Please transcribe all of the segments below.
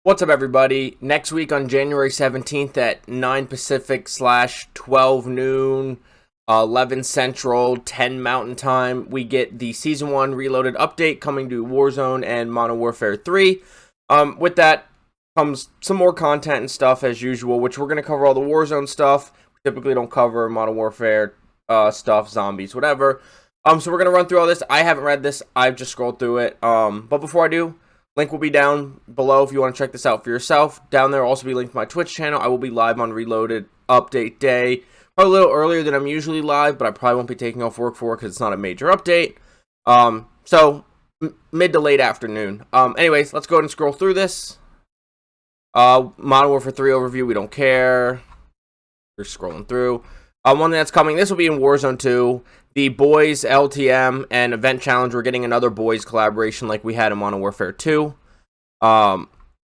What's up, everybody? Next week on January 17th at 9 Pacific / 12 noon, 11 Central, 10 Mountain Time, we get the Season 1 Reloaded update coming to Warzone and Modern Warfare 3. With that comes some more content and stuff as usual, which we're going to cover all the Warzone stuff. We typically don't cover Modern Warfare stuff, zombies, whatever. So we're going to run through all this. I haven't read this. I've just scrolled through it. But before I do, link will be down below if you want to check this out for yourself. Down there will also be linked to my Twitch channel. I will be live on Reloaded update day. Probably a little earlier than I'm usually live, but I probably won't be taking off work for it because it's not a major update. So mid to late afternoon. Anyways, let's go ahead and scroll through this. Modern Warfare 3 overview, we don't care. We're scrolling through. One thing that's coming, this will be in Warzone 2. The Boys LTM and Event Challenge, we're getting another Boys collaboration like we had in Modern Warfare 2.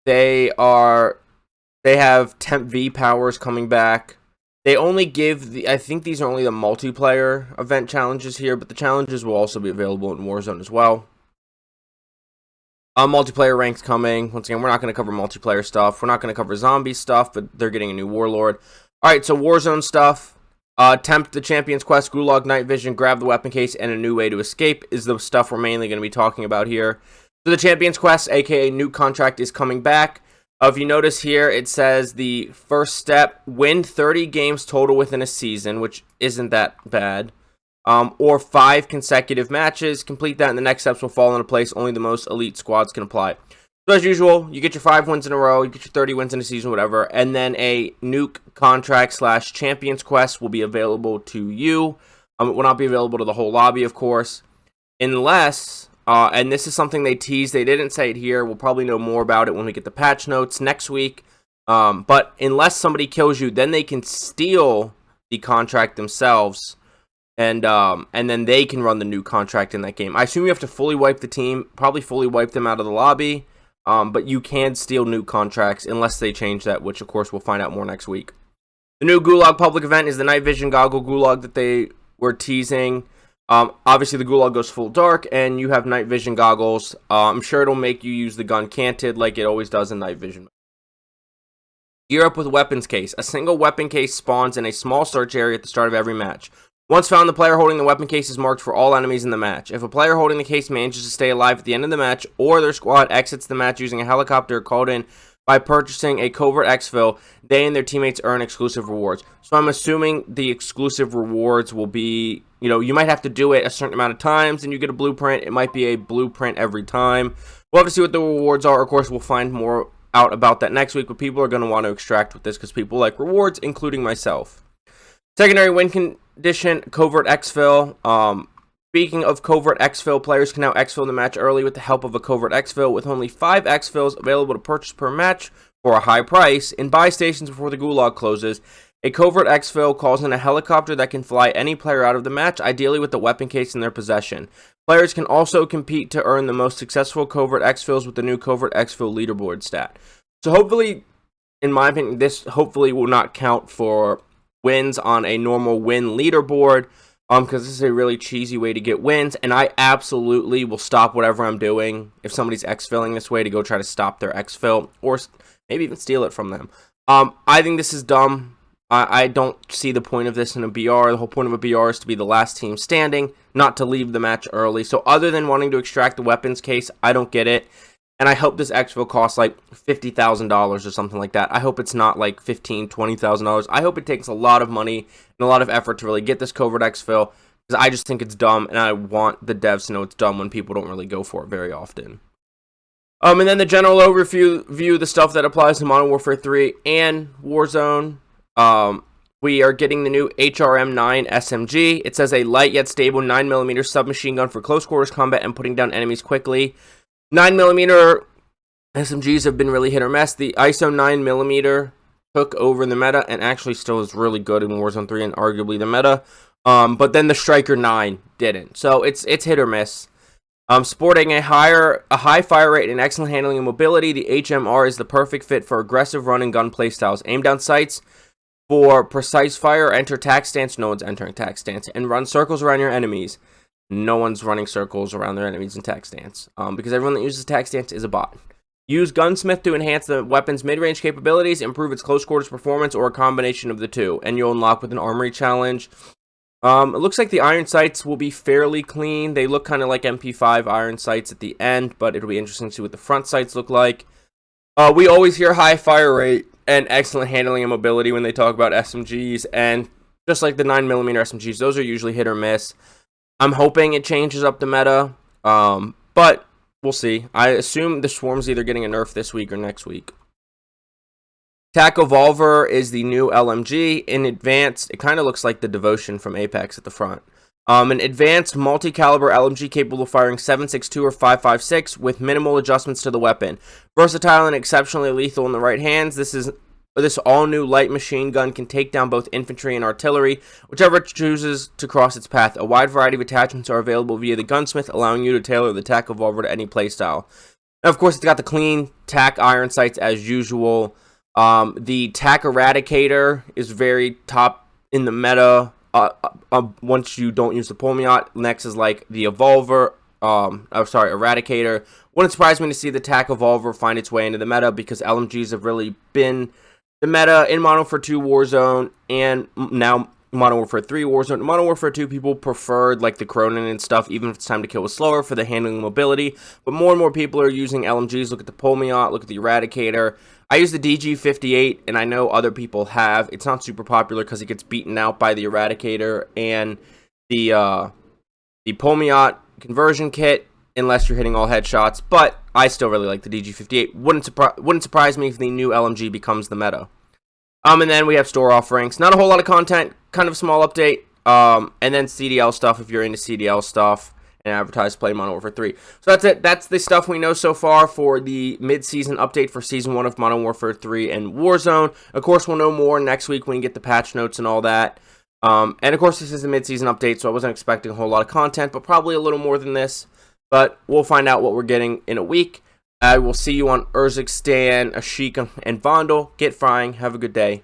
They have Temp V powers coming back. They only give I think these are only the multiplayer event challenges here, but the challenges will also be available in Warzone as well. Multiplayer ranks coming. Once again, we're not going to cover multiplayer stuff. We're not going to cover zombie stuff, but they're getting a new Warlord. Alright, so Warzone stuff. Tempt the Champion's Quest, Gulag, Night Vision, grab the weapon case, and a new way to escape is the stuff we're mainly going to be talking about here. So the Champion's Quest, aka Nuke contract, is coming back. If you notice here, it says the first step, win 30 games total within a season, which isn't that bad. Or 5 consecutive matches. Complete that and the next steps will fall into place. Only the most elite squads can apply. So as usual, you get your 5 wins in a row, you get your 30 wins in a season, whatever, and then a Nuke contract / Champions Quest will be available to you. It will not be available to the whole lobby, of course, unless, and this is something they teased, they didn't say it here, we'll probably know more about it when we get the patch notes next week, but unless somebody kills you, then they can steal the contract themselves, and then they can run the new contract in that game. I assume you have to fully wipe the team, probably fully wipe them out of the lobby. But you can steal new contracts unless they change that, which of course we'll find out more next week. The new Gulag public event is the Night Vision Goggle Gulag that they were teasing. Obviously the Gulag goes full dark and you have Night Vision goggles. I'm sure it'll make you use the gun canted like it always does in Night Vision. Gear up with weapons case. A single weapon case spawns in a small search area at the start of every match. Once found, the player holding the weapon case is marked for all enemies in the match. If a player holding the case manages to stay alive at the end of the match, or their squad exits the match using a helicopter called in by purchasing a covert exfil, they and their teammates earn exclusive rewards. So I'm assuming the exclusive rewards will be, you might have to do it a certain amount of times and you get a blueprint. It might be a blueprint every time. We'll have to see what the rewards are. Of course, we'll find more out about that next week, but people are going to want to extract with this because people like rewards, including myself. Secondary win condition, covert exfil. Speaking of covert exfil, players can now exfil in the match early with the help of a covert exfil, with only 5 exfils available to purchase per match for a high price. In buy stations before the Gulag closes, a covert exfil calls in a helicopter that can fly any player out of the match, ideally with the weapon case in their possession. Players can also compete to earn the most successful covert exfils with the new covert exfil leaderboard stat. So hopefully, in my opinion, this hopefully will not count for wins on a normal win leaderboard, because this is a really cheesy way to get wins, and I absolutely will stop whatever I'm doing if somebody's exfilling this way to go try to stop their exfil, or maybe even steal it from them. I think this is dumb. I don't see the point of this in a BR. The whole point of a BR is to be the last team standing, not to leave the match early. So other than wanting to extract the weapons case, I don't get it. And I hope this exfil costs like $50,000 or something like that. I hope it's not like $15,000, $20,000. I hope it takes a lot of money and a lot of effort to really get this covert exfil, because I just think it's dumb, and I want the devs to know it's dumb when people don't really go for it very often. And then the general overview, the stuff that applies to Modern Warfare 3 and Warzone. We are getting the new HRM-9 SMG. It says a light yet stable 9mm submachine gun for close quarters combat and putting down enemies quickly. 9mm SMGs have been really hit or miss. The ISO 9mm took over the meta and actually still is really good in Warzone 3 and arguably the meta. But then the Striker 9 didn't. So it's hit or miss. Sporting a high fire rate and excellent handling and mobility, the HMR is the perfect fit for aggressive run and gun playstyles. Aim down sights for precise fire, enter tac stance, no one's entering tac stance, and run circles around your enemies. No one's running circles around their enemies in tac stance, because everyone that uses tac stance is a bot. Use Gunsmith to enhance the weapon's mid-range capabilities, improve its close quarters performance, or a combination of the two, and you'll unlock with an armory challenge. It looks like the iron sights will be fairly clean. They look kind of like MP5 iron sights at the end, but it'll be interesting to see what the front sights look like. We always hear high fire rate and excellent handling and mobility when they talk about SMGs, and just like the 9mm SMGs, those are usually hit or miss. I'm hoping it changes up the meta, but we'll see. I assume the Swarm's either getting a nerf this week or next week. TAC Evolver is the new LMG. In advanced, it kind of looks like the Devotion from Apex at the front. An advanced multi-caliber LMG capable of firing 7.62 or 5.56 with minimal adjustments to the weapon. Versatile and exceptionally lethal in the right hands. This all-new light machine gun can take down both infantry and artillery, whichever it chooses to cross its path. A wide variety of attachments are available via the Gunsmith, allowing you to tailor the TAC Evolver to any playstyle. Now, of course, it's got the clean TAC iron sights as usual. The TAC Eradicator is very top in the meta. Once you don't use the Polmiot, next is like the Eradicator. Wouldn't surprise me to see the TAC Evolver find its way into the meta, because LMGs have really been the meta in Modern Warfare 2 Warzone, and now Modern Warfare 3 Warzone. Modern Warfare 2 people preferred like the Cronin and stuff, even if it's time to kill was slower for the handling and mobility. But more and more people are using LMGs. Look at the Polmiot, look at the Eradicator. I use the DG58, and I know other people have. It's not super popular because it gets beaten out by the Eradicator and the Polmiot conversion kit, unless you're hitting all headshots. But I still really like the DG58. Wouldn't surprise me if the new LMG becomes the meta. And then we have store offerings. Not a whole lot of content, kind of a small update. And then CDL stuff if you're into CDL stuff, and advertised play Modern Warfare 3. So that's it. That's the stuff we know so far for the mid-season update for Season 1 of Modern Warfare 3 and Warzone. Of course, we'll know more next week when we get the patch notes and all that. And of course, this is a mid-season update, so I wasn't expecting a whole lot of content, but probably a little more than this. But we'll find out what we're getting in a week. I will see you on Urzikstan, Ashika, and Vondel. Get frying. Have a good day.